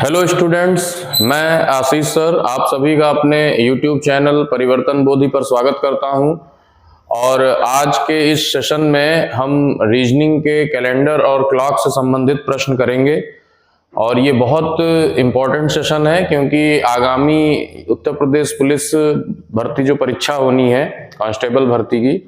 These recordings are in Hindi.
हेलो स्टूडेंट्स, मैं आशीष सर आप सभी का अपने YouTube चैनल परिवर्तन बोधि पर स्वागत करता हूं। और आज के इस सेशन में हम रीजनिंग के कैलेंडर और क्लॉक से संबंधित प्रश्न करेंगे। और ये बहुत इम्पोर्टेंट सेशन है क्योंकि आगामी उत्तर प्रदेश पुलिस भर्ती जो परीक्षा होनी है कांस्टेबल भर्ती की,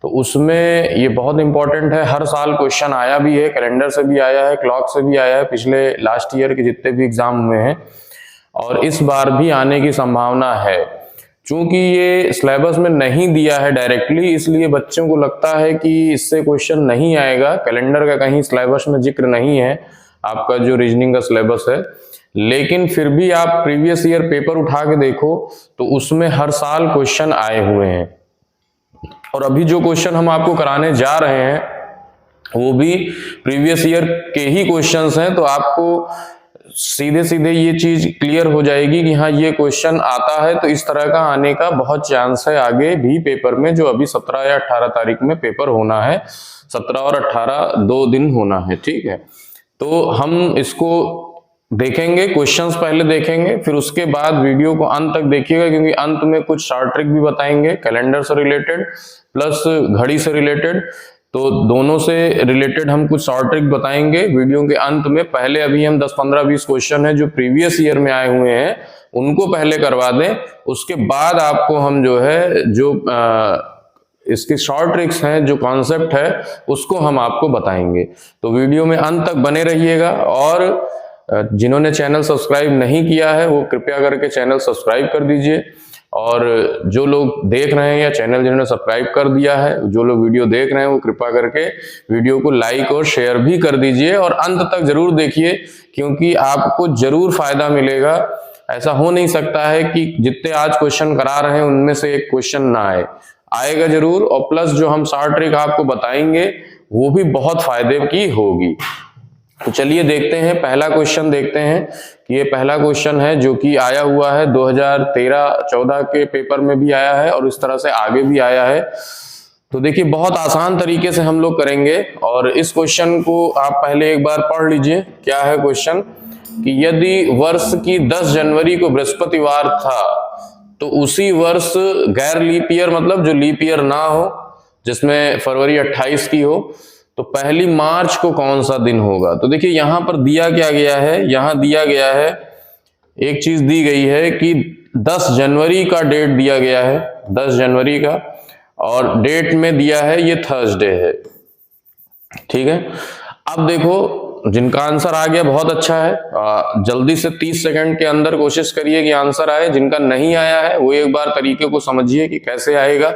तो उसमें ये बहुत इंपॉर्टेंट है। हर साल क्वेश्चन आया भी है, कैलेंडर से भी आया है, क्लॉक से भी आया है, पिछले लास्ट ईयर के जितने भी एग्जाम हुए हैं और इस बार भी आने की संभावना है। चूंकि ये सिलेबस में नहीं दिया है डायरेक्टली, इसलिए बच्चों को लगता है कि इससे क्वेश्चन नहीं आएगा। कैलेंडर का कहीं सिलेबस में जिक्र नहीं है आपका जो रीजनिंग का सिलेबस है, लेकिन फिर भी आप प्रीवियस ईयर पेपर उठा के देखो तो उसमें हर साल क्वेश्चन आए हुए हैं। और अभी जो क्वेश्चन हम आपको कराने जा रहे हैं वो भी प्रीवियस ईयर के ही क्वेश्चंस हैं, तो आपको सीधे सीधे ये चीज क्लियर हो जाएगी कि हाँ ये क्वेश्चन आता है, तो इस तरह का आने का बहुत चांस है आगे भी पेपर में, जो अभी 17 या 18 तारीख में पेपर होना है। 17 और 18 2 दिन होना है, ठीक है। तो हम इसको देखेंगे, क्वेश्चंस पहले देखेंगे, फिर उसके बाद वीडियो को अंत तक देखिएगा क्योंकि अंत में कुछ शॉर्ट ट्रिक भी बताएंगे कैलेंडर से रिलेटेड प्लस घड़ी से रिलेटेड। तो दोनों से रिलेटेड हम कुछ शॉर्ट ट्रिक बताएंगे वीडियो के अंत में। पहले अभी हम 10 15 20 क्वेश्चन है जो प्रीवियस ईयर में आए हुए हैं उनको पहले करवा दें, उसके बाद आपको हम जो है जो इसकी शॉर्ट ट्रिक्स हैं, जो कॉन्सेप्ट है उसको हम आपको बताएंगे। तो वीडियो में अंत तक बने रहिएगा। और जिन्होंने चैनल सब्सक्राइब नहीं किया है वो कृपया करके चैनल सब्सक्राइब कर दीजिए। और जो लोग देख रहे हैं या चैनल जिन्होंने सब्सक्राइब कर दिया है, जो लोग वीडियो देख रहे हैं वो कृपया करके वीडियो को लाइक और शेयर भी कर दीजिए और अंत तक जरूर देखिए क्योंकि आपको जरूर फायदा मिलेगा। ऐसा हो नहीं सकता है कि जितने आज क्वेश्चन करा रहे हैं उनमें से एक क्वेश्चन ना आए, आएगा जरूर। और प्लस जो हम शॉर्ट ट्रिक आपको बताएंगे वो भी बहुत फायदे की होगी। तो चलिए देखते हैं, पहला क्वेश्चन देखते हैं कि ये पहला क्वेश्चन है जो कि आया हुआ है 2013-14 के पेपर में भी आया है और इस तरह से आगे भी आया है। तो देखिए बहुत आसान तरीके से हम लोग करेंगे और इस क्वेश्चन को आप पहले एक बार पढ़ लीजिए। क्या है क्वेश्चन कि यदि वर्ष की 10 जनवरी को बृहस्पतिवार था तो उसी वर्ष गैर लीप ईयर, मतलब जो लीप ईयर ना हो, जिसमें फरवरी 28 की हो, तो पहली मार्च को कौन सा दिन होगा। तो देखिए यहां पर दिया क्या गया है, यहां दिया गया है एक चीज दी गई है कि 10 जनवरी का डेट दिया गया है, 10 जनवरी का, और डेट में दिया है ये थर्सडे है, ठीक है। अब देखो जिनका आंसर आ गया बहुत अच्छा है, जल्दी से 30 सेकंड के अंदर कोशिश करिए कि आंसर आए। जिनका नहीं आया है वो एक बार तरीके को समझिए कि कैसे आएगा।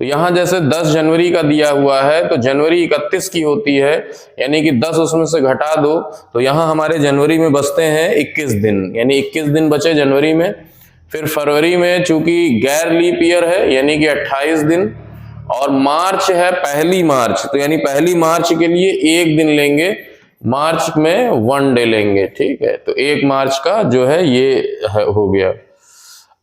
तो यहां जैसे 10 जनवरी का दिया हुआ है तो जनवरी 31 की होती है, यानी कि 10 उसमें से घटा दो तो यहां हमारे जनवरी में बचते हैं 21 दिन, यानी 21 दिन बचे जनवरी में। फिर फरवरी में चूंकि गैर लीप ईयर है यानी कि 28 दिन, और मार्च है पहली मार्च, तो यानी पहली मार्च के लिए एक दिन लेंगे, मार्च में 1 डे लेंगे, ठीक है। तो 1 मार्च का जो है ये हो गया।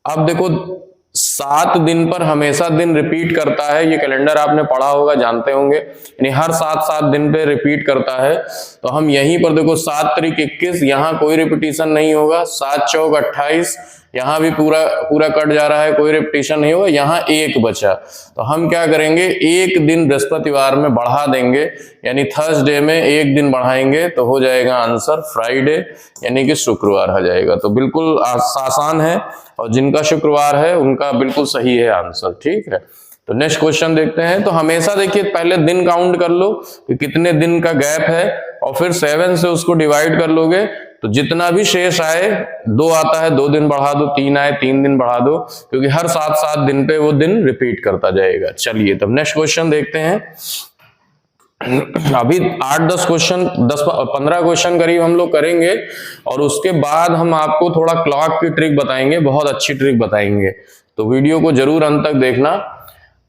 अब देखो 7 दिन पर हमेशा दिन रिपीट करता है, ये कैलेंडर आपने पढ़ा होगा, जानते होंगे, यानी हर 7 दिन पे रिपीट करता है। तो हम यहीं पर देखो 7 तारीख 21, यहाँ कोई रिपीटिशन नहीं होगा, 7 चौक 28, यहाँ भी पूरा कट जा रहा है, कोई रिपीटिशन नहीं होगा, यहाँ 1 बचा। तो हम क्या करेंगे, एक दिन बृहस्पतिवार में बढ़ा देंगे, यानी थर्सडे में 1 दिन बढ़ाएंगे तो हो जाएगा आंसर फ्राइडे, यानी कि शुक्रवार हो जाएगा। तो बिल्कुल आसान है और जिनका शुक्रवार है उनका बिल्कुल सही है आंसर, ठीक है। तो नेक्स्ट क्वेश्चन देखते हैं। तो हमेशा देखिए पहले दिन काउंट कर लो कि कितने दिन का गैप है और फिर 7 से उसको डिवाइड कर लोगे तो जितना भी शेष आए, 2 आता है 2 दिन बढ़ा दो, 3 आए 3 दिन बढ़ा दो, क्योंकि हर 7 दिन पे वो दिन रिपीट करता जाएगा। चलिए तब नेक्स्ट क्वेश्चन देखते हैं। अभी 8-10 क्वेश्चन, 10-15 क्वेश्चन करीब हम लोग करेंगे और उसके बाद हम आपको थोड़ा क्लॉक की ट्रिक बताएंगे, बहुत अच्छी ट्रिक बताएंगे। तो वीडियो को जरूर अंत तक देखना।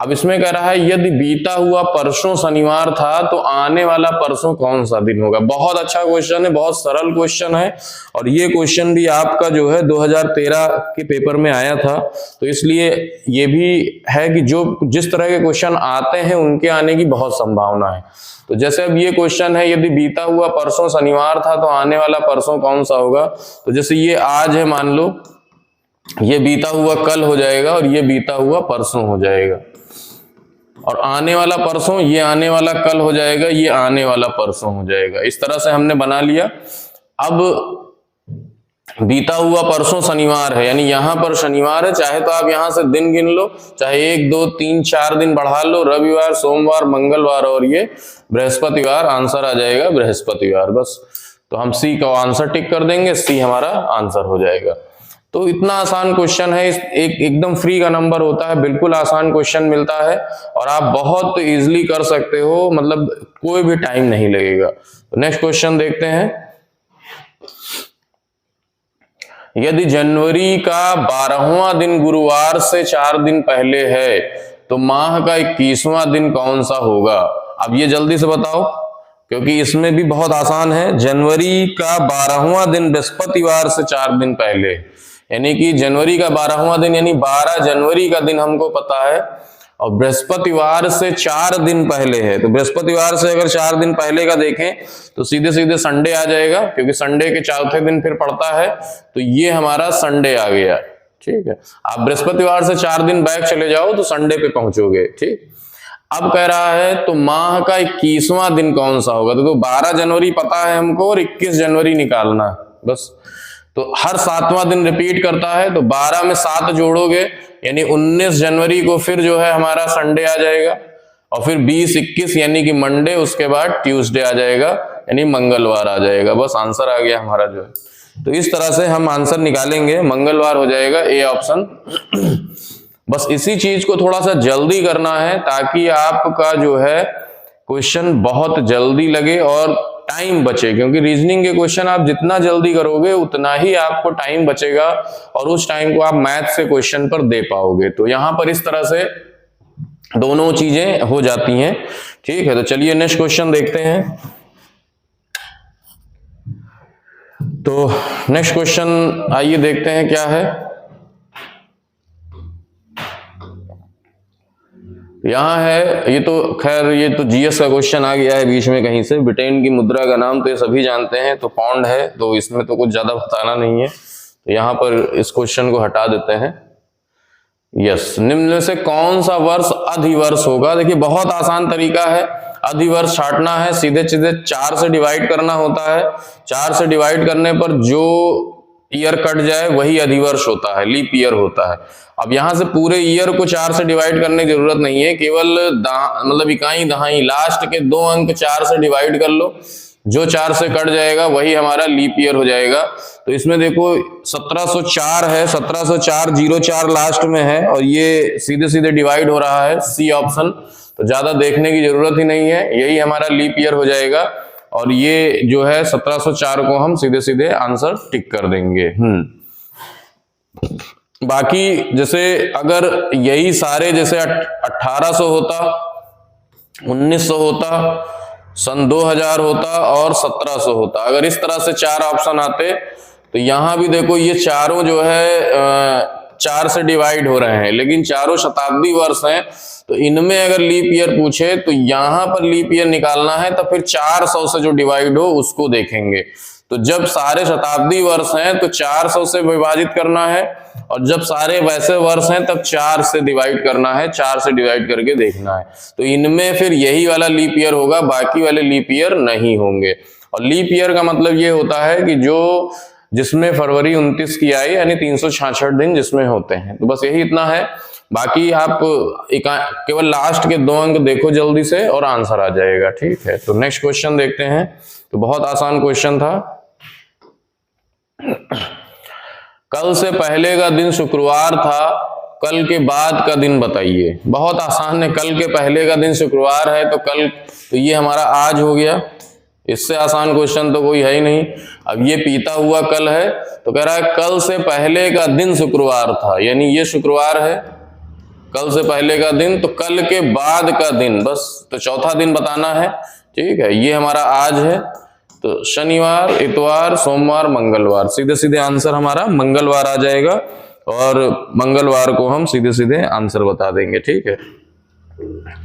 अब इसमें कह रहा है यदि बीता हुआ परसों शनिवार था तो आने वाला परसों कौन सा दिन होगा। बहुत अच्छा क्वेश्चन है, बहुत सरल क्वेश्चन है, और ये क्वेश्चन भी आपका जो है 2013 के पेपर में आया था, तो इसलिए ये भी है कि जो जिस तरह के क्वेश्चन आते हैं उनके आने की बहुत संभावना है। तो जैसे अब ये क्वेश्चन है यदि बीता हुआ परसों शनिवार था तो आने वाला परसों कौन सा होगा, तो जैसे ये आज है मान लो, ये बीता हुआ कल हो जाएगा और ये बीता हुआ परसों हो जाएगा, और आने वाला परसों, ये आने वाला कल हो जाएगा, ये आने वाला परसों हो जाएगा। इस तरह से हमने बना लिया। अब बीता हुआ परसों शनिवार है, यानी यहां पर शनिवार है, चाहे तो आप यहां से दिन गिन लो, चाहे 1 2 3 4 दिन बढ़ा लो, रविवार सोमवार मंगलवार और ये बृहस्पतिवार, आंसर आ जाएगा बृहस्पतिवार। बस तो हम सी का आंसर टिक कर देंगे, सी हमारा आंसर हो जाएगा। तो इतना आसान क्वेश्चन है, एकदम फ्री का नंबर होता है, बिल्कुल आसान क्वेश्चन मिलता है और आप बहुत इजीली कर सकते हो, मतलब कोई भी टाइम नहीं लगेगा। तो नेक्स्ट क्वेश्चन देखते हैं। यदि जनवरी का 12वां दिन गुरुवार से 4 दिन पहले है तो माह का 21वां दिन कौन सा होगा। अब ये जल्दी से बताओ, क्योंकि इसमें भी बहुत आसान है। जनवरी का 12वां दिन बृहस्पतिवार से 4 दिन पहले, यानी कि जनवरी का 12वां दिन यानी 12 जनवरी का दिन हमको पता है, और बृहस्पतिवार से 4 दिन पहले है। तो बृहस्पतिवार से अगर 4 दिन पहले का देखें तो सीधे सीधे संडे आ जाएगा, क्योंकि संडे के चौथे दिन फिर पड़ता है, तो ये हमारा संडे आ गया। ठीक है, आप बृहस्पतिवार से 4 दिन बैक चले जाओ तो संडे पे पहुंचोगे। ठीक, अब कह रहा है तो माह का 21वां दिन कौन सा होगा। तो 12 जनवरी पता है हमको और 21 जनवरी निकालना है बस। तो हर 7वां दिन रिपीट करता है, तो 12 में 7 जोड़ोगे यानी 19 जनवरी को फिर जो है हमारा संडे आ जाएगा, और फिर 20 21 यानी कि मंडे, उसके बाद ट्यूसडे आ जाएगा यानी मंगलवार आ जाएगा। बस आंसर आ गया हमारा जो है। तो इस तरह से हम आंसर निकालेंगे, मंगलवार हो जाएगा ए ऑप्शन। बस इसी चीज को थोड़ा सा जल्दी करना है ताकि आपका जो है क्वेश्चन बहुत जल्दी लगे और टाइम बचे, क्योंकि रीजनिंग के क्वेश्चन आप जितना जल्दी करोगे उतना ही आपको टाइम बचेगा और उस टाइम को आप मैथ से क्वेश्चन पर दे पाओगे। तो यहां पर इस तरह से दोनों चीजें हो जाती हैं। ठीक है, तो चलिए नेक्स्ट क्वेश्चन देखते हैं। तो नेक्स्ट क्वेश्चन आइए देखते हैं क्या है। यहाँ है, ये तो खैर ये तो जीएस का क्वेश्चन आ गया है बीच में कहीं से। ब्रिटेन की मुद्रा का नाम तो ये सभी जानते हैं, तो पाउंड है, तो इसमें तो कुछ ज्यादा बताना नहीं है। तो यहाँ पर इस क्वेश्चन को हटा देते हैं। यस, निम्न में से कौन सा वर्ष अधिवर्ष होगा। देखिए बहुत आसान तरीका है, अधिवर्ष छांटना है, सीधे सीधे 4 से डिवाइड करना होता है। 4 से डिवाइड करने पर जो ईयर कट जाए वही अधिवर्ष होता है, लीप ईयर होता है। अब यहां से पूरे ईयर को 4 से डिवाइड करने की जरूरत नहीं है, केवल मतलब इकाई दहाई लास्ट के 2 अंक 4 से डिवाइड कर लो, जो 4 से कट जाएगा वही हमारा लीप ईयर हो जाएगा। तो इसमें देखो 1704 है, 1704 04 लास्ट में है और ये सीधे सीधे डिवाइड हो रहा है, सी ऑप्शन। तो ज्यादा देखने की जरूरत ही नहीं है, यही हमारा लीप ईयर हो जाएगा। और ये जो है 1704 को हम सीधे सीधे आंसर टिक कर देंगे। बाकी जैसे अगर यही सारे जैसे 1800 होता, 1900 होता, सन 2000 होता और 1700 होता, अगर इस तरह से 4 ऑप्शन आते तो यहां भी देखो ये चारों जो है 4 से डिवाइड हो रहे हैं, लेकिन चारों शताब्दी वर्ष हैं। तो इनमें अगर लीप ईयर पूछे तो यहां पर लीप ईयर निकालना है तो फिर 400 से जो डिवाइड हो उसको देखेंगे। तो जब सारे शताब्दी वर्ष हैं तो 400 से विभाजित करना है, और जब सारे वैसे वर्ष हैं तब 4 से डिवाइड करना है, 4 से डिवाइड करके देखना है। तो इनमें फिर यही वाला लीप ईयर होगा, बाकी वाले लीप ईयर नहीं होंगे। और लीप ईयर का मतलब ये होता है कि जो जिसमें फरवरी 29 की आई यानी 366 दिन जिसमें होते हैं। तो बस यही इतना है, बाकी आप केवल लास्ट के 2 अंक देखो जल्दी से और आंसर आ जाएगा। ठीक है, तो नेक्स्ट क्वेश्चन देखते हैं। तो बहुत आसान क्वेश्चन था। कल से पहले का दिन शुक्रवार था, कल के बाद का दिन बताइए। बहुत आसान है, कल के पहले का दिन शुक्रवार है तो कल, तो ये हमारा आज हो गया। इससे आसान क्वेश्चन तो कोई है ही नहीं। अब ये पीता हुआ कल है, तो कह रहा है कल से पहले का दिन शुक्रवार था, यानी ये शुक्रवार है, कल से पहले का दिन, तो कल के बाद का दिन, बस तो चौथा दिन बताना है। ठीक है, ये हमारा आज है, तो शनिवार, इतवार, सोमवार, मंगलवार, सीधे सीधे आंसर हमारा मंगलवार आ जाएगा और मंगलवार को हम सीधे सीधे आंसर बता देंगे। ठीक है,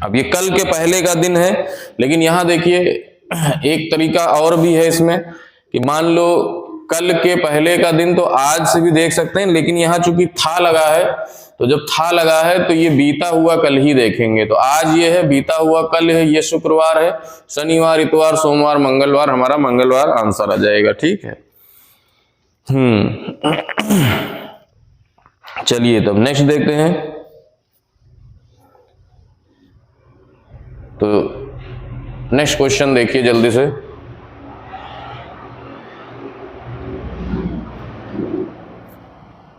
अब ये कल के पहले का दिन है, लेकिन यहां देखिए एक तरीका और भी है इसमें कि मान लो कल के पहले का दिन तो आज से भी देख सकते हैं, लेकिन यहाँ चूंकि था लगा है, तो जब था लगा है तो ये बीता हुआ कल ही देखेंगे। तो आज ये है, बीता हुआ कल है, ये शुक्रवार है, शनिवार, इतवार, सोमवार, मंगलवार, हमारा मंगलवार आंसर आ जाएगा। ठीक है, चलिए तब नेक्स्ट देखते हैं। तो नेक्स्ट क्वेश्चन देखिए जल्दी से।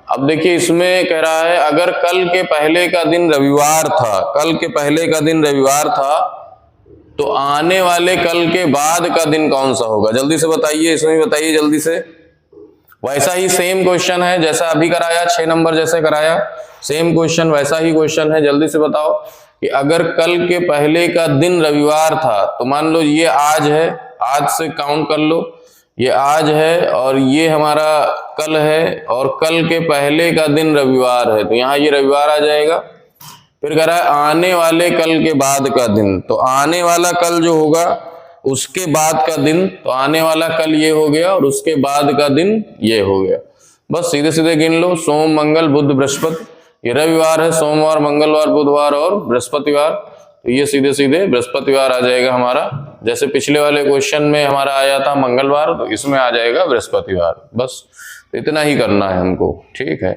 अब देखिए इसमें कह रहा है अगर कल के पहले का दिन रविवार था, कल के पहले का दिन रविवार था, तो आने वाले कल के बाद का दिन कौन सा होगा? जल्दी से बताइए, इसमें भी बताइए जल्दी से। वैसा ही सेम क्वेश्चन है जैसा अभी कराया, 6 नंबर जैसे कराया, सेम क्वेश्चन वैसा ही क्वेश्चन है। जल्दी से बताओ कि अगर कल के पहले का दिन रविवार था, तो मान लो ये आज है, आज से काउंट कर लो, ये आज है और ये हमारा कल है, और कल के पहले का दिन रविवार है, तो यहाँ ये रविवार आ जाएगा। फिर कह रहा है आने वाले कल के बाद का दिन, तो आने वाला कल जो होगा उसके बाद का दिन, तो आने वाला कल ये हो गया और उसके बाद का दिन ये हो गया। बस सीधे सीधे गिन लो, सोम, मंगल, बुध, बृहस्पति, ये रविवार है, सोमवार, मंगलवार, बुधवार और बृहस्पतिवार, तो ये सीधे सीधे बृहस्पतिवार आ जाएगा हमारा। जैसे पिछले वाले क्वेश्चन में हमारा आया था मंगलवार, तो इसमें आ जाएगा बृहस्पतिवार। बस तो इतना ही करना है हमको। ठीक है,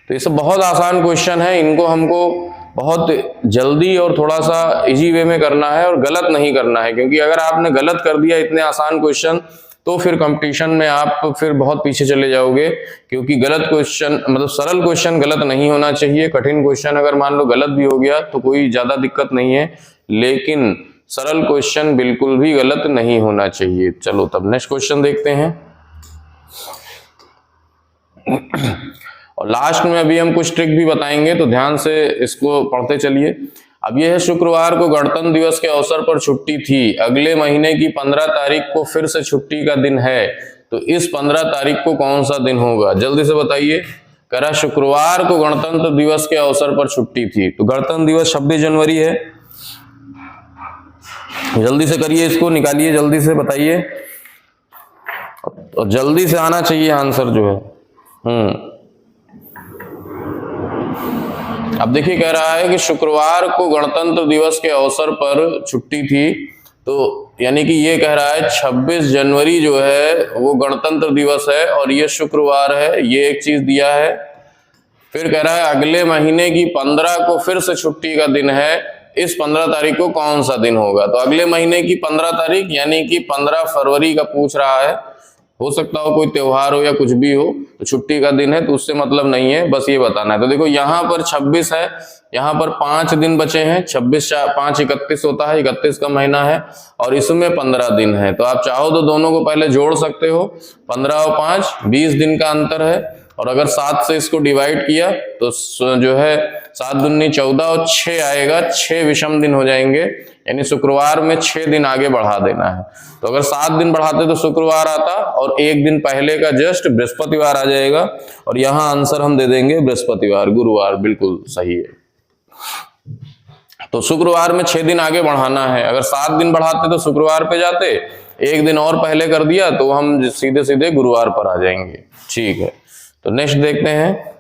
तो ये सब बहुत आसान क्वेश्चन है, इनको हमको बहुत जल्दी और थोड़ा सा इजी वे में करना है और गलत नहीं करना है, क्योंकि अगर आपने गलत कर दिया इतने आसान क्वेश्चन तो फिर कंपटीशन में आप फिर बहुत पीछे चले जाओगे, क्योंकि गलत क्वेश्चन मतलब सरल क्वेश्चन गलत नहीं होना चाहिए। कठिन क्वेश्चन अगर मान लो गलत भी हो गया तो कोई ज्यादा दिक्कत नहीं है, लेकिन सरल क्वेश्चन बिल्कुल भी गलत नहीं होना चाहिए। चलो तब नेक्स्ट क्वेश्चन देखते हैं। और लास्ट में अभी हम कुछ ट्रिक भी बताएंगे, तो ध्यान से इसको पढ़ते चलिए। अब यह है शुक्रवार को गणतंत्र दिवस के अवसर पर छुट्टी थी, अगले महीने की 15 तारीख को फिर से छुट्टी का दिन है, तो इस 15 तारीख को कौन सा दिन होगा? जल्दी से बताइए। कह रहा शुक्रवार को गणतंत्र दिवस के अवसर पर छुट्टी थी, तो गणतंत्र दिवस 26 जनवरी है। जल्दी से करिए, इसको निकालिए, जल्दी से बताइए, और जल्दी से आना चाहिए आंसर जो है। अब देखिए कह रहा है कि शुक्रवार को गणतंत्र दिवस के अवसर पर छुट्टी थी, तो यानी कि ये कह रहा है 26 जनवरी जो है वो गणतंत्र दिवस है और ये शुक्रवार है, ये एक चीज दिया है। फिर कह रहा है अगले महीने की 15 को फिर से छुट्टी का दिन है, इस 15 तारीख को कौन सा दिन होगा? तो अगले महीने की 15 तारीख यानी कि 15 फरवरी का पूछ रहा है। हो सकता हो कोई त्योहार हो या कुछ भी हो, तो छुट्टी का दिन है, तो उससे मतलब नहीं है, बस ये बताना है। तो देखो यहाँ पर 26 है, यहाँ पर 5 दिन बचे हैं, 26 5 31 होता है, 31 का महीना है, और इसमें 15 दिन है। तो आप चाहो तो दोनों को पहले जोड़ सकते हो, 15 और 5 20 दिन का अंतर है, और अगर 7 से इसको डिवाइड किया तो जो है 7 दूनी 14 और 6 आएगा, 6 विषम दिन हो जाएंगे, यानी शुक्रवार में 6 दिन आगे बढ़ा देना है। तो अगर 7 दिन बढ़ाते तो शुक्रवार आता, और 1 दिन पहले का जस्ट बृहस्पतिवार आ जाएगा, और यहाँ आंसर हम दे देंगे बृहस्पतिवार, गुरुवार, बिल्कुल सही है। तो शुक्रवार में 6 दिन आगे बढ़ाना है, अगर 7 दिन बढ़ाते तो शुक्रवार पे जाते, 1 दिन और पहले कर दिया तो हम सीधे सीधे गुरुवार पर आ जाएंगे। ठीक है, तो नेक्स्ट देखते हैं।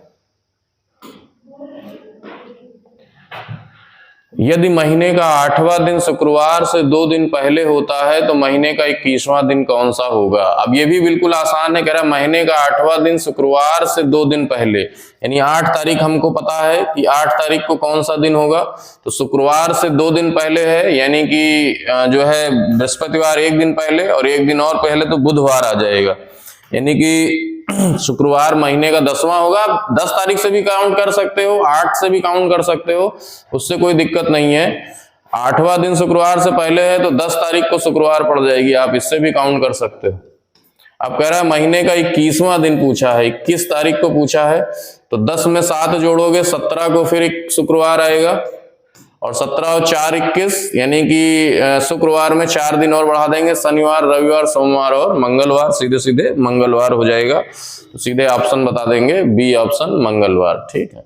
यदि महीने का 8वां दिन शुक्रवार से 2 दिन पहले होता है तो महीने का 21वां दिन कौन सा होगा? अब ये भी बिल्कुल आसान है, कह रहा है महीने का 8वां दिन शुक्रवार से 2 दिन पहले, यानी 8 तारीख हमको पता है कि 8 तारीख को कौन सा दिन होगा, तो शुक्रवार से 2 दिन पहले है, यानी कि जो है बृहस्पतिवार 1 दिन पहले, और 1 दिन और पहले तो बुधवार आ जाएगा, यानी कि शुक्रवार महीने का 10वां होगा। 10 तारीख से भी काउंट कर सकते हो, 8 से भी काउंट कर सकते हो, उससे कोई दिक्कत नहीं है। 8वां दिन शुक्रवार से पहले है तो 10 तारीख को शुक्रवार पड़ जाएगी, आप इससे भी काउंट कर सकते हो। अब कह रहा है महीने का 21वां दिन पूछा है, 21 तारीख को पूछा है, तो 10 में 7 जोड़ोगे 17 को, फिर एक शुक्रवार आएगा, और 17 और 4 21, यानी कि शुक्रवार में 4 दिन और बढ़ा देंगे, शनिवार, रविवार, सोमवार और मंगलवार, सीधे सीधे मंगलवार हो जाएगा। तो सीधे ऑप्शन बता देंगे बी ऑप्शन मंगलवार। ठीक है,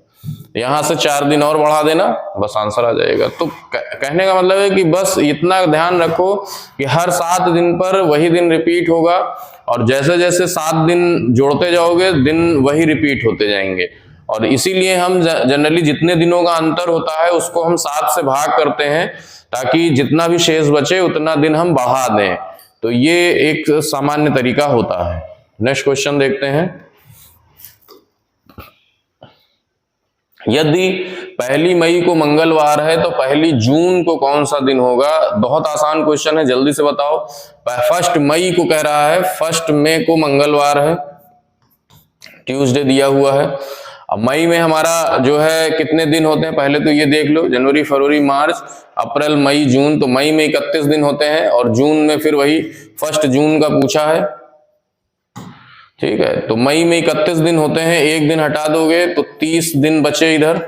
यहां से 4 दिन और बढ़ा देना, बस आंसर आ जाएगा। तो कहने का मतलब है कि बस इतना ध्यान रखो कि हर 7 दिन पर वही दिन रिपीट होगा, और जैसे जैसे 7 दिन जोड़ते जाओगे दिन वही रिपीट होते जाएंगे। और इसीलिए हम जनरली जितने दिनों का अंतर होता है उसको हम 7 से भाग करते हैं, ताकि जितना भी शेष बचे उतना दिन हम बढ़ा दें। तो ये एक सामान्य तरीका होता है। नेक्स्ट क्वेश्चन देखते हैं। यदि 1 मई को मंगलवार है तो 1 जून को कौन सा दिन होगा? बहुत आसान क्वेश्चन है, जल्दी से बताओ। 1 मई को कह रहा है, 1 मई को मंगलवार है, ट्यूसडे दिया हुआ है। अब मई में हमारा जो है कितने दिन होते हैं पहले तो ये देख लो, जनवरी, फरवरी, मार्च, अप्रैल, मई, जून। तो मई में 31 दिन होते हैं, और जून में फिर वही 1 जून का पूछा है। ठीक है, तो मई में 31 दिन होते हैं, एक दिन हटा दोगे तो 30 दिन बचे इधर,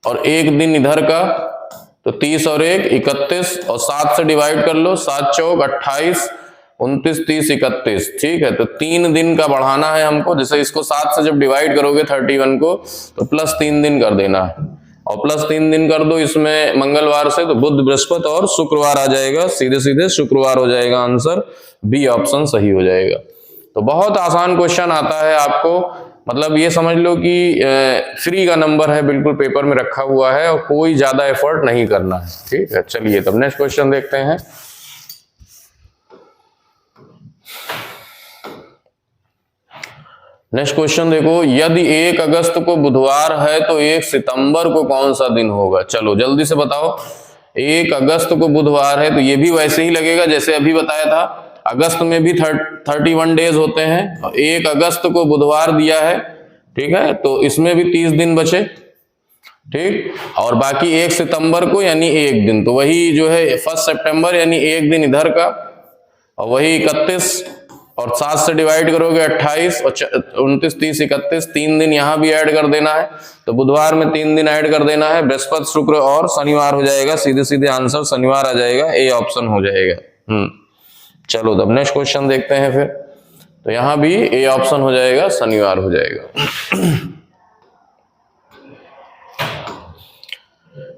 और एक दिन इधर का, तो 30 और 1 31, और 7 से डिवाइड कर लो, 7 चौक 28, 29, 30, 31। ठीक है, तो 3 दिन का बढ़ाना है हमको। जैसे इसको 7 से जब डिवाइड करोगे 31 को, तो +3 दिन कर देना है, और +3 दिन कर दो इसमें मंगलवार से, तो बुध, बृहस्पति और शुक्रवार आ जाएगा, सीधे सीधे शुक्रवार हो जाएगा आंसर, बी ऑप्शन सही हो जाएगा। तो बहुत आसान क्वेश्चन आता है आपको, मतलब ये समझ लो कि फ्री का नंबर है, बिल्कुल पेपर में रखा हुआ है, और कोई ज्यादा एफर्ट नहीं करना है। ठीक है, चलिए तब नेक्स्ट क्वेश्चन देखते हैं। नेक्स्ट क्वेश्चन देखो, यदि 1 अगस्त को बुधवार है तो 1 सितंबर को कौन सा दिन होगा? चलो जल्दी से बताओ। 1 अगस्त को बुधवार है तो ये भी वैसे ही लगेगा जैसे अभी बताया था। अगस्त में भी 31 डेज होते हैं, और 1 अगस्त को बुधवार दिया है, ठीक है, तो इसमें भी 30 दिन बचे। ठीक, और बाकी 1 सितंबर को यानी 1 दिन, तो वही जो है 1 सितंबर यानी 1 दिन इधर का, और वही 31, और 7 से डिवाइड करोगे 28, और 29, 30, 31, 3 दिन यहां भी ऐड कर देना है। तो बुधवार में 3 दिन ऐड कर देना है, बृहस्पति, शुक्र और शनिवार हो जाएगा, सीधे सीधे आंसर शनिवार आ जाएगा, ए ऑप्शन हो जाएगा। चलो तब नेक्स्ट क्वेश्चन देखते हैं फिर। तो यहां भी ए ऑप्शन हो जाएगा, शनिवार हो जाएगा।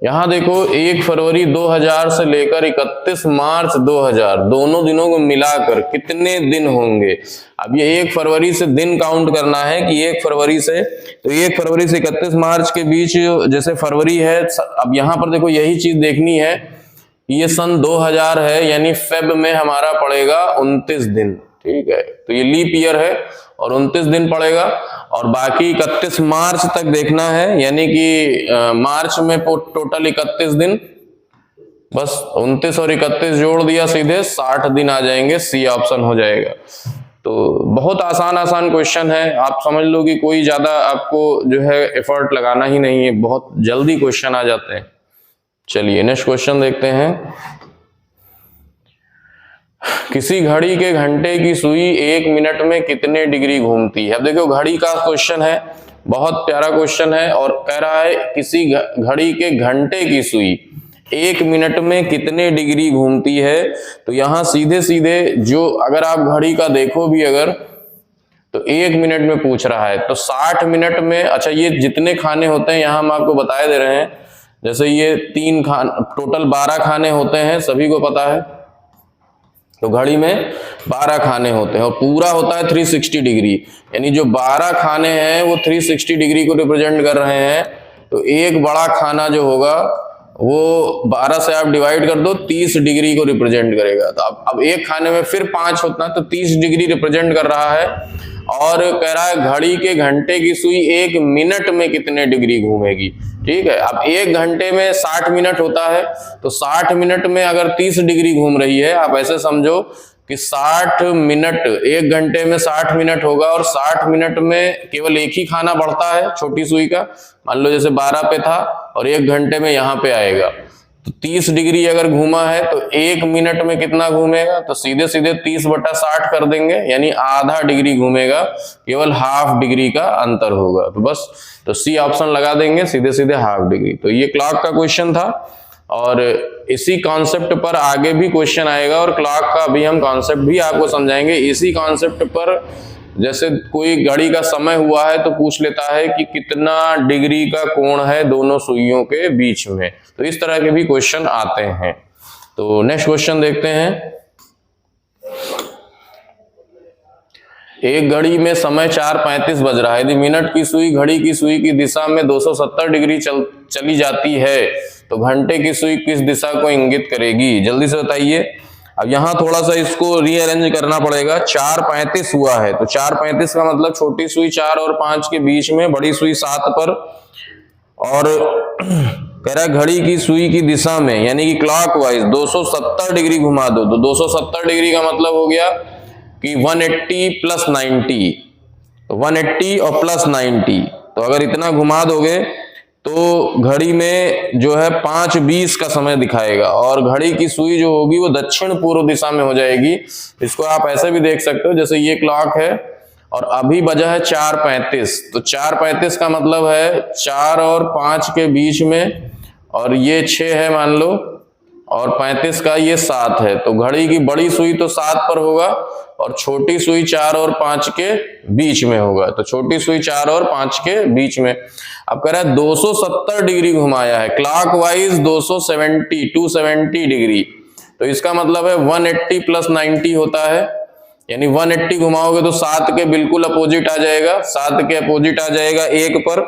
यहां देखो 1 फरवरी 2000 से लेकर 31 मार्च 2000 दोनों दिनों को मिलाकर कितने दिन होंगे? अब ये 1 फरवरी से दिन काउंट करना है कि 1 फरवरी से, तो 1 फरवरी से 31 मार्च के बीच जैसे फरवरी है। अब यहां पर देखो यही चीज देखनी है, ये सन 2000 है, यानी फेब में हमारा पड़ेगा 29 दिन। ठीक है, तो ये लीप ईयर है और 29 दिन पड़ेगा, और बाकी 31 मार्च तक देखना है, यानी कि मार्च में टोटल 31 दिन, बस 29 और 31 जोड़ दिया, सीधे 60 दिन आ जाएंगे, सी ऑप्शन हो जाएगा। तो बहुत आसान क्वेश्चन है, आप समझ लो कि कोई ज्यादा आपको जो है एफर्ट लगाना ही नहीं है, बहुत जल्दी क्वेश्चन आ जाते हैं। चलिए नेक्स्ट क्वेश्चन देखते हैं। किसी घड़ी के घंटे की सुई 1 मिनट में कितने डिग्री घूमती है? अब देखो घड़ी का क्वेश्चन है, बहुत प्यारा क्वेश्चन है, और कह रहा है किसी घड़ी के घंटे की सुई 1 मिनट में कितने डिग्री घूमती है। तो यहां सीधे सीधे जो, अगर आप घड़ी का देखो भी अगर, तो 1 मिनट में पूछ रहा है, तो 60 मिनट में, अच्छा ये जितने खाने होते हैं यहां हम आपको बताए दे रहे हैं, जैसे ये 3 टोटल 12 खाने होते हैं, सभी को पता है। तो घड़ी में 12 खाने होते हैं, और पूरा होता है 360 डिग्री, यानी जो 12 खाने हैं वो 360 डिग्री को रिप्रेजेंट कर रहे हैं। तो एक बड़ा खाना जो होगा वो 12 से आप डिवाइड कर दो, 30 डिग्री को रिप्रेजेंट करेगा। तो अब एक खाने में फिर 5 होता है, तो 30 डिग्री रिप्रेजेंट कर रहा है, और कह रहा है घड़ी के घंटे की सुई 1 मिनट में कितने डिग्री घूमेगी। ठीक है, अब 1 घंटे में 60 मिनट होता है, तो 60 मिनट में अगर 30 डिग्री घूम रही है, आप ऐसे समझो कि 60 मिनट, 1 घंटे में 60 मिनट होगा, और 60 मिनट में केवल एक ही खाना बढ़ता है छोटी सुई का। मान लो जैसे 12 पे था और 1 घंटे में यहाँ पे आएगा, तो 30 डिग्री अगर घूमा है तो 1 मिनट में कितना घूमेगा, तो सीधे सीधे 30/60 कर देंगे, यानी आधा डिग्री घूमेगा, केवल हाफ डिग्री का अंतर होगा। तो बस तो सी ऑप्शन लगा देंगे, सीधे सीधे हाफ डिग्री। तो ये क्लॉक का क्वेश्चन था और इसी कॉन्सेप्ट पर आगे भी क्वेश्चन आएगा और क्लॉक का भी हम कॉन्सेप्ट भी आपको समझाएंगे। इसी कॉन्सेप्ट पर जैसे कोई घड़ी का समय हुआ है तो पूछ लेता है कि कितना डिग्री का कोण है दोनों सुइयों के बीच में, तो इस तरह के भी क्वेश्चन आते हैं। तो नेक्स्ट क्वेश्चन देखते हैं। एक घड़ी में समय 4:35 बज रहा है। यदि मिनट की सुई घड़ी की सुई की दिशा में 270 डिग्री चली जाती है तो घंटे की सुई किस दिशा को इंगित करेगी, जल्दी से बताइए। अब यहां थोड़ा सा इसको रीअरेंज करना पड़ेगा। 4:35 हुआ है तो 4:35 का मतलब छोटी सुई 4 और 5 के बीच में, बड़ी सुई 7 पर, और कह रहा है घड़ी की सुई की दिशा में यानी कि क्लॉकवाइज 270 डिग्री घुमा दो। तो 270 डिग्री का मतलब हो गया कि 180 + 90, तो 180 और +90, तो अगर इतना घुमा दोगे तो घड़ी में जो है 5:20 का समय दिखाएगा और घड़ी की सुई जो होगी वो दक्षिण पूर्व दिशा में हो जाएगी। इसको आप ऐसे भी देख सकते हो, जैसे ये क्लॉक है और अभी बजा है 4:35, तो 4:35 का मतलब है 4 और 5 के बीच में, और ये 6 है मान लो, और 35 का ये 7 है। तो घड़ी की बड़ी सुई तो 7 पर होगा और छोटी सुई 4 और 5 के बीच में होगा। तो छोटी सुई 4 और 5 के बीच में। अब कह रहा है 270 डिग्री घुमाया है, क्लॉकवाइज 270 डिग्री, तो इसका मतलब है 180 + 90 होता है, यानी 180 घुमाओगे तो 7 के बिल्कुल अपोजिट आ जाएगा, 7 के अपोजिट आ जाएगा 1 पर,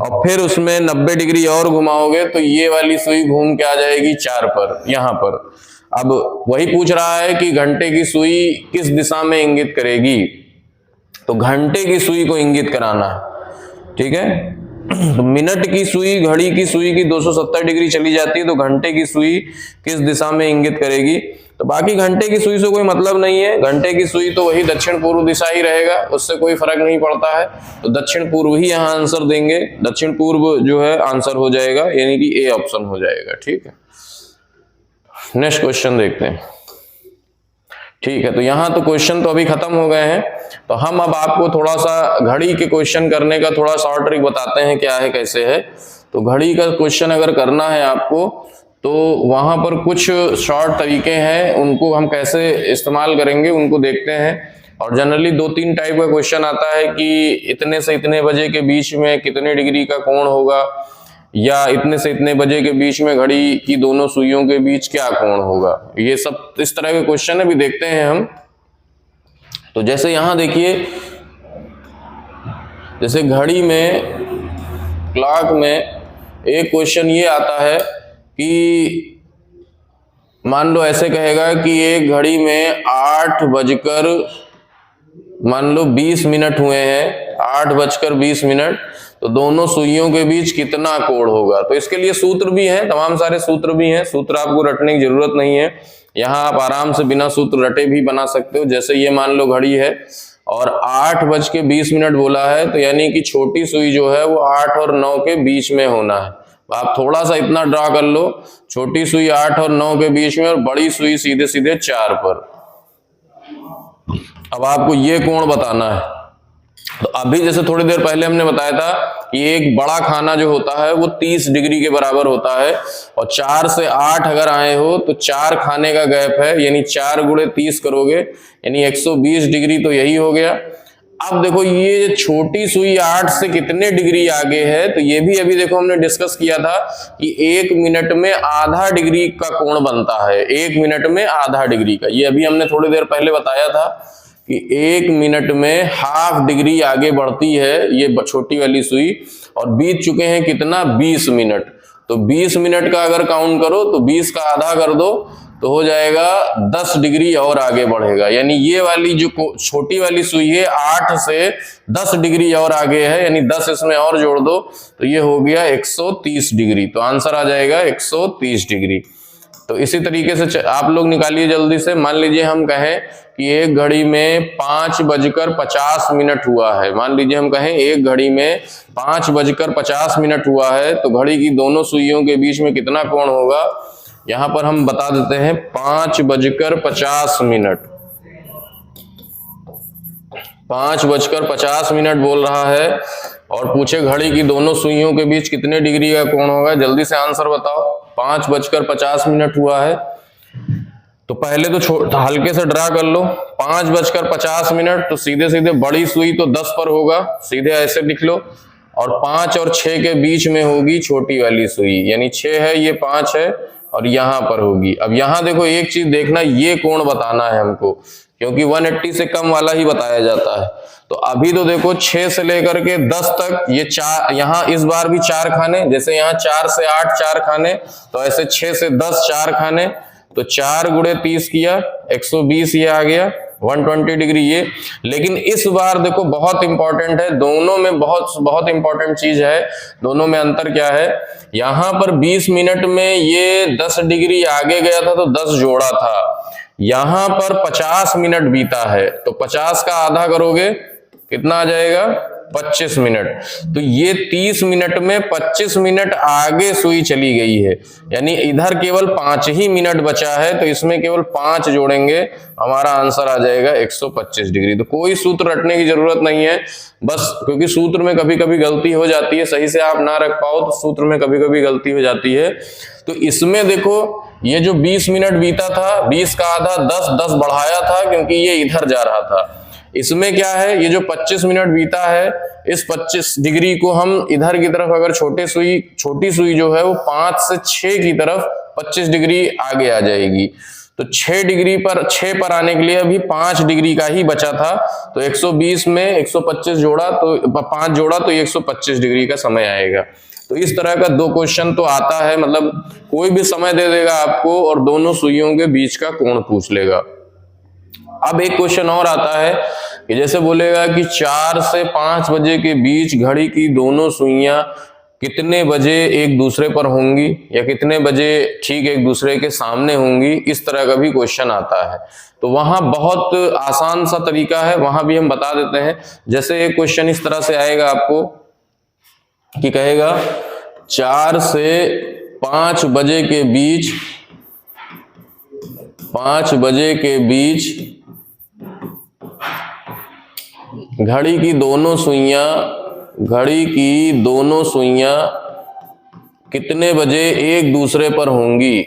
और फिर उसमें 90 डिग्री और घुमाओगे तो ये वाली सुई घूम के आ जाएगी 4 पर, यहां पर। अब वही पूछ रहा है कि घंटे की सुई किस दिशा में इंगित करेगी, तो घंटे की सुई को इंगित कराना है, ठीक है। तो मिनट की सुई घड़ी की सुई की 270 डिग्री चली जाती है, तो घंटे की सुई किस दिशा में इंगित करेगी। तो बाकी घंटे की सुई से कोई मतलब नहीं है, घंटे की सुई तो वही दक्षिण पूर्व दिशा ही रहेगा, उससे कोई फर्क नहीं पड़ता है। तो दक्षिण पूर्व ही यहाँ आंसर देंगे, दक्षिण पूर्व जो है आंसर हो जाएगा, यानी कि ए ऑप्शन हो जाएगा, ठीक है। नेक्स्ट क्वेश्चन देखते हैं, ठीक है। तो यहां तो क्वेश्चन तो अभी खत्म हो गए हैं, तो हम अब आपको थोड़ा सा घड़ी के क्वेश्चन करने का थोड़ा शॉर्ट ट्रिक बताते हैं क्या है कैसे है। तो घड़ी का क्वेश्चन अगर करना है आपको तो वहां पर कुछ शॉर्ट तरीके हैं, उनको हम कैसे इस्तेमाल करेंगे उनको देखते हैं। और जनरली 2-3 टाइप का क्वेश्चन आता है कि इतने से इतने बजे के बीच में कितने डिग्री का कोण होगा, या इतने से इतने बजे के बीच में घड़ी की दोनों सुइयों के बीच क्या कोण होगा। ये सब इस तरह के क्वेश्चन है, भी देखते हैं हम। तो जैसे यहां देखिए, जैसे घड़ी में क्लॉक में एक क्वेश्चन ये आता है कि मान लो ऐसे कहेगा कि एक घड़ी में 8:20 हुए हैं, 8:20, तो दोनों सुइयों के बीच कितना कोण होगा। तो इसके लिए सूत्र भी हैं, तमाम सारे सूत्र भी हैं, सूत्र आपको रटने की जरूरत नहीं है, यहाँ आप आराम से बिना सूत्र रटे भी बना सकते हो। जैसे ये मान लो घड़ी है और 8:20 बोला है, तो यानी कि छोटी सुई जो है वो 8 और 9 के बीच में होना है। आप थोड़ा सा इतना ड्रा कर लो, छोटी सुई 8 और 9 के बीच में और बड़ी सुई सीधे सीधे 4 पर। अब आपको ये कोण बताना है। तो अभी जैसे थोड़ी देर पहले हमने बताया था कि एक बड़ा खाना जो होता है वो 30 डिग्री के बराबर होता है, और 4 से 8 अगर आए हो तो 4 खाने का गैप है, यानी 4 × 30 करोगे यानी 120 डिग्री, तो यही हो गया। अब देखो ये छोटी सुई 8 से कितने डिग्री आगे है, तो ये भी अभी देखो हमने डिस्कस किया था कि 1 मिनट में आधा डिग्री का कोण बनता है, 1 मिनट में आधा डिग्री का। ये अभी हमने थोड़ी देर पहले बताया था कि 1 मिनट में ½ डिग्री आगे बढ़ती है ये छोटी वाली सुई, और बीत चुके हैं कितना 20 मिनट। तो 20 मिनट का अगर काउंट करो तो 20 का आधा कर दो तो हो जाएगा 10 डिग्री और आगे बढ़ेगा, यानी ये वाली जो छोटी वाली सुई है 8 से 10 डिग्री और आगे है, यानी 10 इसमें और जोड़ दो तो ये हो गया 130 डिग्री। तो आंसर आ जाएगा 130 डिग्री। तो इसी तरीके से आप लोग निकालिए जल्दी से। मान लीजिए हम कहें कि एक घड़ी में 5:50 हुआ है। मान लीजिए हम कहें एक घड़ी में 5:50 हुआ है, तो घड़ी की दोनों सुइयों के बीच में कितना कोण होगा, यहां पर हम बता देते हैं 5:50। 5:50 बोल रहा है और पूछे घड़ी की दोनों सुइयों के बीच कितने डिग्री का कोण होगा, जल्दी से आंसर बताओ। 5:50 हुआ है, तो पहले तो हल्के से ड्रा कर लो। 5:50 तो सीधे सीधे बड़ी सुई तो 10 पर होगा, सीधे ऐसे लिख लो, और 5 और 6 के बीच में होगी छोटी वाली सुई, यानी 6 है, ये 5 है, और यहां पर होगी। अब यहां देखो एक चीज देखना, ये कोण बताना है हमको, क्योंकि 180 से कम वाला ही बताया जाता है। तो अभी तो देखो 6 से लेकर के 10 तक ये 4, यहाँ इस बार भी 4 खाने, जैसे यहाँ 4 से 8 4 खाने, तो ऐसे 6 से 10 4 खाने, तो 4 × 30 किया 120, ये आ गया 120 डिग्री ये। लेकिन इस बार देखो बहुत इंपॉर्टेंट है, दोनों में बहुत इंपॉर्टेंट चीज है। दोनों में अंतर क्या है, यहां पर 20 मिनट में ये 10 डिग्री आगे गया था तो 10 जोड़ा था, यहां पर 50 मिनट बीता है, तो 50 का आधा करोगे कितना आ जाएगा, 25 मिनट। तो ये 30 मिनट में 25 मिनट आगे सुई चली गई है, यानी इधर केवल 5 ही मिनट बचा है, तो इसमें केवल 5 जोड़ेंगे, हमारा आंसर आ जाएगा 125 डिग्री। तो कोई सूत्र रटने की जरूरत नहीं है, बस क्योंकि सूत्र में कभी कभी गलती हो जाती है, सही से आप ना रख पाओ तो सूत्र में कभी कभी गलती हो जाती है। तो इसमें देखो ये जो 20 मिनट बीता था, 20 का आधा 10, 10 बढ़ाया था क्योंकि ये इधर जा रहा था। इसमें क्या है, ये जो 25 मिनट बीता है, इस 25 डिग्री को हम इधर की तरफ अगर छोटी सुई जो है वो 5 से 6 की तरफ 25 डिग्री आगे आ जाएगी। तो 6 पर आने के लिए अभी 5 डिग्री का ही बचा था, तो 120 में 125 जोड़ा तो 5 जोड़ा तो 125 डिग्री का समय आएगा। तो इस तरह का 2 क्वेश्चन तो आता है, मतलब कोई भी समय दे देगा आपको और दोनों सुइयों के बीच का कोण पूछ लेगा। अब एक क्वेश्चन और आता है कि जैसे बोलेगा कि 4 से 5 बजे के बीच घड़ी की दोनों सुइयां कितने बजे एक दूसरे पर होंगी, या कितने बजे ठीक एक दूसरे के सामने होंगी, इस तरह का भी क्वेश्चन आता है। तो वहां बहुत आसान सा तरीका है, वहां भी हम बता देते हैं। जैसे एक क्वेश्चन इस तरह से आएगा आपको कि कहेगा 4 से 5 बजे के बीच 5 बजे के बीच घड़ी की दोनों सुइयां कितने बजे एक दूसरे पर होंगी,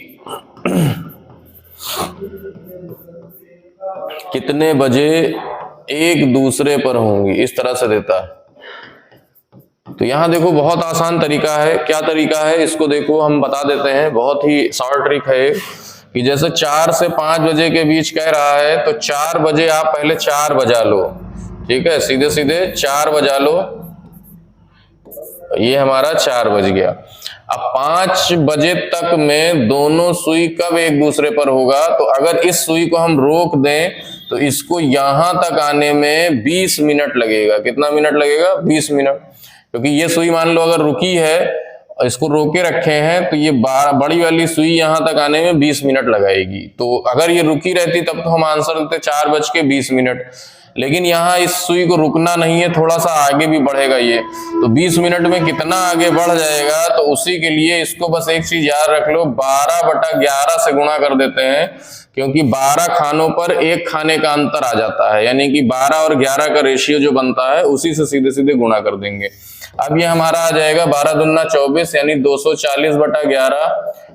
कितने बजे एक दूसरे पर होंगी, इस तरह से देता है। तो यहां देखो बहुत आसान तरीका है, क्या तरीका है इसको देखो हम बता देते हैं, बहुत ही शॉर्ट ट्रिक है कि जैसे 4 से 5 बजे के बीच कह रहा है, तो 4 बजे आप पहले 4 बजा लो, ठीक है, सीधे सीधे 4 बजा लो, ये हमारा 4 बज गया। अब 5 बजे तक में दोनों सुई कब एक दूसरे पर होगा, तो अगर इस सुई को हम रोक दें तो इसको यहां तक आने में 20 मिनट लगेगा। कितना मिनट लगेगा, 20 मिनट, क्योंकि ये सुई मान लो अगर रुकी है, इसको रोके रखे हैं, तो ये बड़ी वाली सुई यहां तक आने में 20 मिनट लगाएगी। तो अगर ये रुकी रहती तब तो हम आंसर देते 4:20, लेकिन यहाँ इस सुई को रुकना नहीं है, थोड़ा सा आगे भी बढ़ेगा ये, तो 20 मिनट में कितना आगे बढ़ जाएगा, तो उसी के लिए इसको बस एक चीज याद रख लो, 12/11 से गुणा कर देते हैं, क्योंकि 12 खानों पर एक खाने का अंतर आ जाता है, यानी कि 12 और 11 का रेशियो जो बनता है उसी से सीधे सीधे गुणा कर देंगे। अब ये हमारा आ जाएगा 12 दूना 24, यानी 240/11,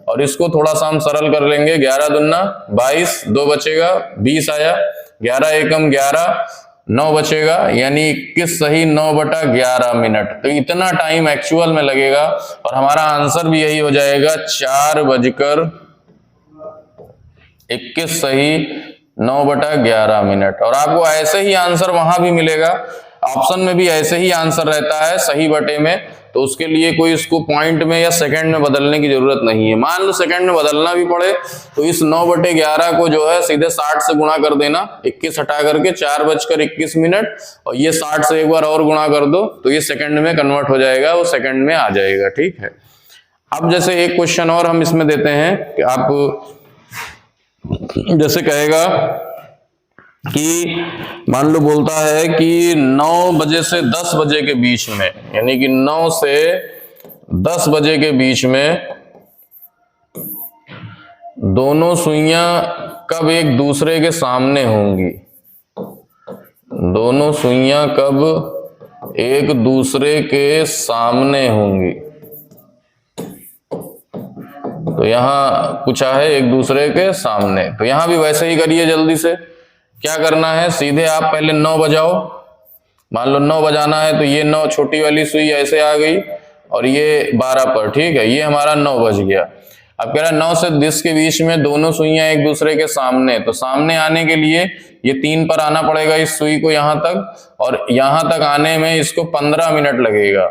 और इसको थोड़ा सा हम सरल कर लेंगे, 11 दूना 22, 2 बचेगा, 20 आया, 11 एकम 11, 9 बचेगा, यानी 21 सही 9/11 मिनट। तो इतना टाइम एक्चुअल में लगेगा और हमारा आंसर भी यही हो जाएगा, 4:21 सही 9/11 मिनट। और आपको ऐसे ही आंसर वहां भी मिलेगा, ऑप्शन में भी ऐसे ही आंसर रहता है सही बटे में, तो उसके लिए कोई इसको पॉइंट में या सेकंड में बदलने की जरूरत नहीं है। मान लो सेकंड में बदलना भी पड़े तो इस 9/11 को जो है सीधे 60 से गुणा कर देना, 21 हटा करके 4:21 मिनट, और ये 60 से एक बार और गुणा कर दो तो ये सेकंड में कन्वर्ट हो जाएगा, वो सेकंड में आ जाएगा, ठीक है। अब जैसे एक क्वेश्चन और हम इसमें देते हैं कि आप जैसे कहेगा कि मान लो बोलता है कि 9 बजे से 10 बजे के बीच में, यानी कि 9 से 10 बजे के बीच में दोनों सुइयां कब एक दूसरे के सामने होंगी। दोनों सुइयां कब एक दूसरे के सामने होंगी। तो यहां पूछा है एक दूसरे के सामने, तो यहां भी वैसे ही करिए। जल्दी से क्या करना है, सीधे आप पहले 9 बजाओ। मान लो 9 बजाना है तो ये 9 छोटी वाली सुई ऐसे आ गई और ये 12 पर, ठीक है, ये हमारा 9 बज गया। अब कह रहा है 9 से 10 के बीच में दोनों सुइयां एक दूसरे के सामने, तो सामने आने के लिए ये 3 पर आना पड़ेगा इस सुई को यहां तक, और यहां तक आने में इसको 15 मिनट लगेगा।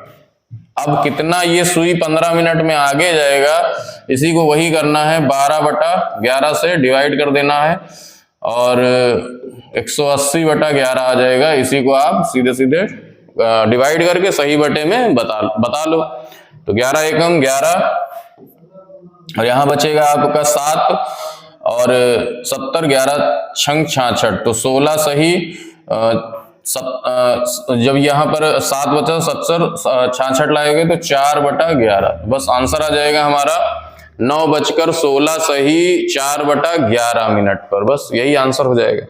अब कितना ये सुई 15 मिनट में आगे जाएगा, इसी को वही करना है, 12/11 से डिवाइड कर देना है और 180/11 आ जाएगा। इसी को आप सीधे सीधे डिवाइड करके सही बटे में बता लो। तो 11 एकम 11 और यहां बचेगा आपका 7 और 70, 11 छंग 66, तो 16 सही। जब यहां पर 7 बचा 70 66 लाएंगे तो 4/11, बस आंसर आ जाएगा हमारा 9:16 सही 4/11 मिनट पर, बस यही आंसर हो जाएगा।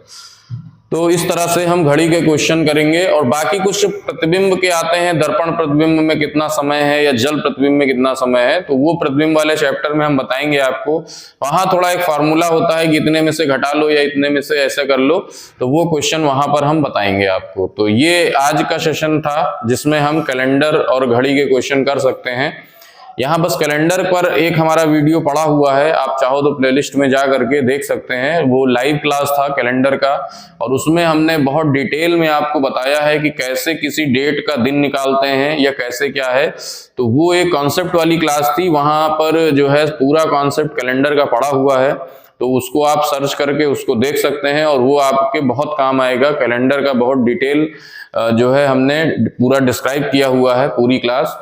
तो इस तरह से हम घड़ी के क्वेश्चन करेंगे। और बाकी कुछ प्रतिबिंब के आते हैं, दर्पण प्रतिबिंब में कितना समय है या जल प्रतिबिंब में कितना समय है, तो वो प्रतिबिंब वाले चैप्टर में हम बताएंगे आपको। वहां थोड़ा एक फार्मूला होता है कि इतने में से घटा लो या इतने में से ऐसे कर लो, तो वो क्वेश्चन वहां पर हम बताएंगे आपको। तो ये आज का सेशन था जिसमें हम कैलेंडर और घड़ी के क्वेश्चन कर सकते हैं। यहाँ बस कैलेंडर पर एक हमारा वीडियो पड़ा हुआ है, आप चाहो तो प्लेलिस्ट में जा करके देख सकते हैं। वो लाइव क्लास था कैलेंडर का, और उसमें हमने बहुत डिटेल में आपको बताया है कि कैसे किसी डेट का दिन निकालते हैं या कैसे क्या है। तो वो एक कॉन्सेप्ट वाली क्लास थी, वहां पर जो है पूरा कॉन्सेप्ट कैलेंडर का पड़ा हुआ है, तो उसको आप सर्च करके उसको देख सकते हैं और वो आपके बहुत काम आएगा। कैलेंडर का बहुत डिटेल जो है हमने पूरा डिस्क्राइब किया हुआ है पूरी क्लास,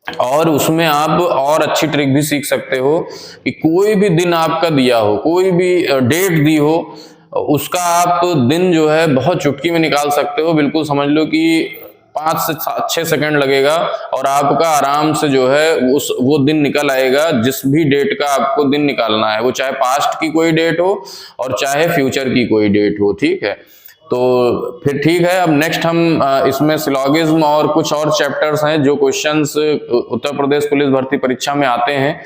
और उसमें आप और अच्छी ट्रिक भी सीख सकते हो कि कोई भी दिन आपका दिया हो, कोई भी डेट दी हो, उसका आप दिन जो है बहुत चुटकी में निकाल सकते हो। बिल्कुल समझ लो कि 5 से 6 सेकंड लगेगा और आपका आराम से जो है वो दिन निकल आएगा। जिस भी डेट का आपको दिन निकालना है, वो चाहे पास्ट की कोई डेट हो और चाहे फ्यूचर की कोई डेट हो, ठीक है। तो फिर ठीक है, अब नेक्स्ट हम इसमें सिलॉगिज्म और कुछ और चैप्टर्स हैं जो क्वेश्चंस उत्तर प्रदेश पुलिस भर्ती परीक्षा में आते हैं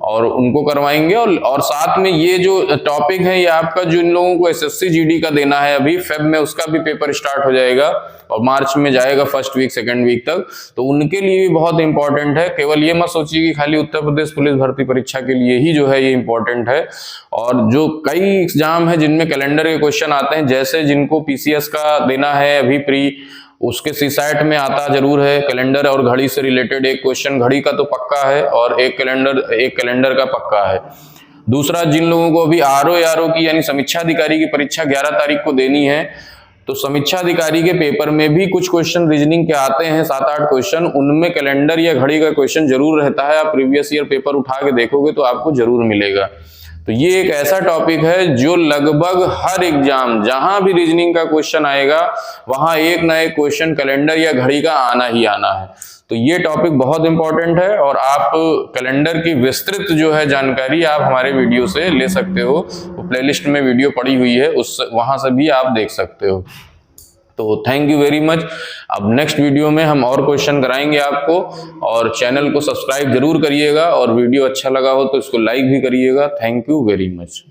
और उनको करवाएंगे। और साथ में ये जो टॉपिक है ये आपका जो इन लोगों को एसएससी जीडी का देना है अभी फेब में, उसका भी पेपर स्टार्ट हो जाएगा और मार्च में जाएगा फर्स्ट वीक सेकंड वीक तक, तो उनके लिए भी बहुत इंपॉर्टेंट है। केवल ये मत सोचिए कि खाली उत्तर प्रदेश पुलिस भर्ती परीक्षा के लिए ही जो है ये इंपॉर्टेंट है। और जो कई एग्जाम है जिनमें कैलेंडर के क्वेश्चन आते हैं, जैसे जिनको पीसीएस का देना है अभी प्री, उसके सीसैट में आता जरूर है कैलेंडर और घड़ी से रिलेटेड एक क्वेश्चन, घड़ी का तो पक्का है और एक कैलेंडर का पक्का है। दूसरा, जिन लोगों को अभी आरओ की यानी समीक्षा अधिकारी की परीक्षा 11 तारीख को देनी है, तो समीक्षा अधिकारी के पेपर में भी कुछ क्वेश्चन रीजनिंग के आते हैं, 7-8 क्वेश्चन, उनमें कैलेंडर या घड़ी का क्वेश्चन जरूर रहता है। आप प्रीवियस ईयर पेपर उठा के देखोगे तो आपको जरूर मिलेगा। तो ये एक ऐसा टॉपिक है जो लगभग हर एग्जाम जहां भी रीजनिंग का क्वेश्चन आएगा वहां एक ना एक क्वेश्चन कैलेंडर या घड़ी का आना ही आना है। तो ये टॉपिक बहुत इंपॉर्टेंट है और आप कैलेंडर की विस्तृत जो है जानकारी आप हमारे वीडियो से ले सकते हो। वो प्लेलिस्ट में वीडियो पड़ी हुई है, उस वहां से भी आप देख सकते हो। तो थैंक यू वेरी मच। अब नेक्स्ट वीडियो में हम और क्वेश्चन कराएंगे आपको, और चैनल को सब्सक्राइब जरूर करिएगा और वीडियो अच्छा लगा हो तो इसको लाइक भी करिएगा। Thank you very much.